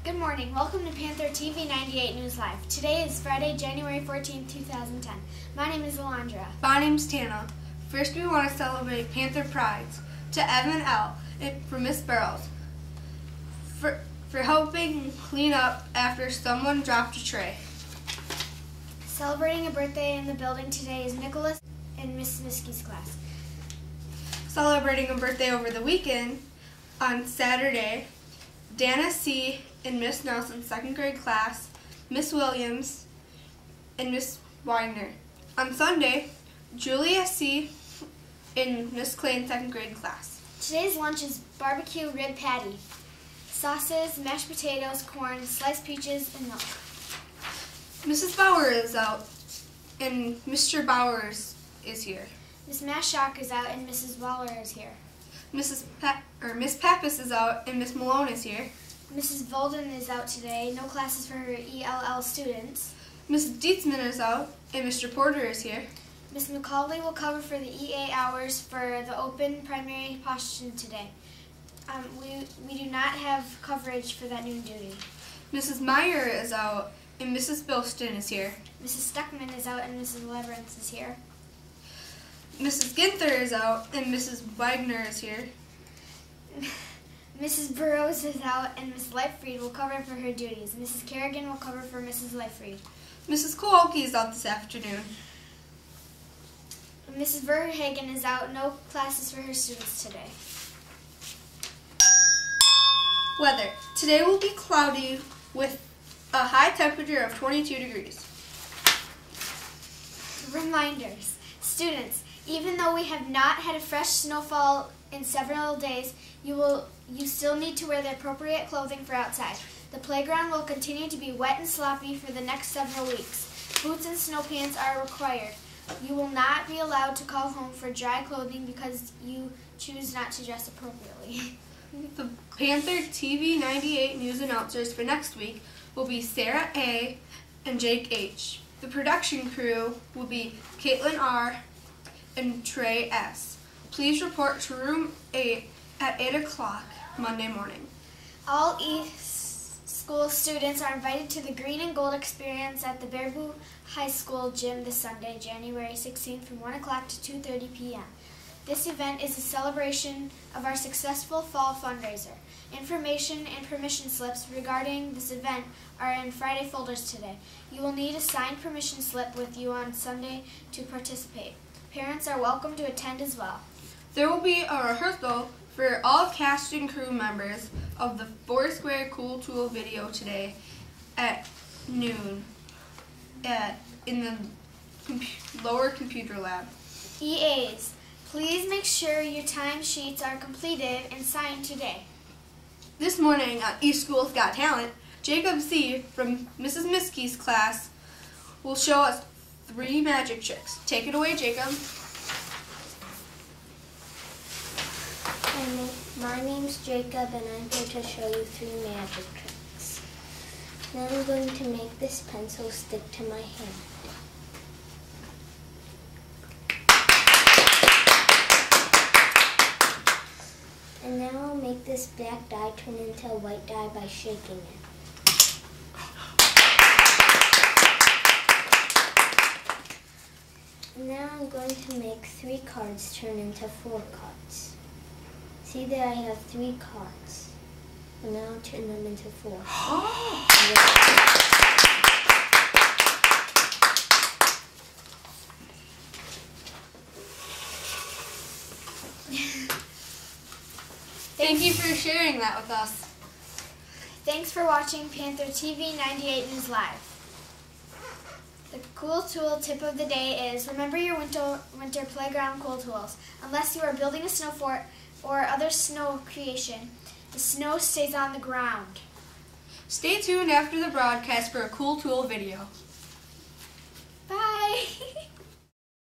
Good morning. Welcome to Panther TV98 News Live. Today is Friday, January 14, 2010. My name is Alondra. My name's Tana. First, we want to celebrate Panther Prides to Evan L. from Miss Burrows for helping clean up after someone dropped a tray. Celebrating a birthday in the building today is Nicholas in Miss Miskey's class. Celebrating a birthday over the weekend on Saturday, Dana C. in Miss Nelson's second grade class, Miss Williams, and Miss Widener. On Sunday, Julia C. in Miss Clayton's second grade class. Today's lunch is barbecue rib patty, sauces, mashed potatoes, corn, sliced peaches, and milk. Mrs. Bauer is out, and Mr. Bowers is here. Miss Mashok is out, and Mrs. Waller is here. Miss Pappas is out, and Miss Malone is here. Mrs. Bolden is out today. No classes for her ELL students. Mrs. Dietzman is out, and Mr. Porter is here. Miss McCauley will cover for the EA hours for the open primary posture today. We do not have coverage for that noon duty. Mrs. Meyer is out, and Mrs. Bilston is here. Mrs. Stuckman is out, and Mrs. Leverance is here. Mrs. Ginther is out, and Mrs. Wagner is here. Mrs. Burrows is out, and Miss Lightfried will cover for her duties. Mrs. Kerrigan will cover for Mrs. Lightfried. Mrs. Kowalski is out this afternoon. Mrs. Verhagen is out. No classes for her students today. Weather. Today will be cloudy with a high temperature of 22 degrees. Reminders. Students, even though we have not had a fresh snowfall in several days, you still need to wear the appropriate clothing for outside. The playground will continue to be wet and sloppy for the next several weeks. Boots and snow pants are required. You will not be allowed to call home for dry clothing because you choose not to dress appropriately. The Panther TV98 news announcers for next week will be Sarah A. and Jake H. The production crew will be Caitlin R. and Trey S. Please report to room 8 at 8 o'clock Monday morning. All East School students are invited to the Green and Gold Experience at the Baraboo High School gym this Sunday, January 16th from 1 o'clock to 2:30 p.m. This event is a celebration of our successful fall fundraiser. Information and permission slips regarding this event are in Friday folders today. You will need a signed permission slip with you on Sunday to participate. Parents are welcome to attend as well. There will be a rehearsal for all cast and crew members of the Foursquare Cool Tool video today at noon in the lower computer lab. EAs, please make sure your timesheets are completed and signed today. This morning on East School's Got Talent, Jacob C. from Mrs. Miskey's class will show us 3 magic tricks. Take it away, Jacob. My name's Jacob, and I'm here to show you 3 magic tricks. Now I'm going to make this pencil stick to my hand. And now I'll make this black dye turn into a white dye by shaking it. And now I'm going to make 3 cards turn into 4 cards. See that I have 3 cards. And now I'll turn them into 4. Thank you for sharing that with us. Thanks for watching Panther TV98 News Live. The cool tool tip of the day is remember your winter playground cool tools. Unless you are building a snow fort or other snow creation, the snow stays on the ground. Stay tuned after the broadcast for a cool tool video. Bye!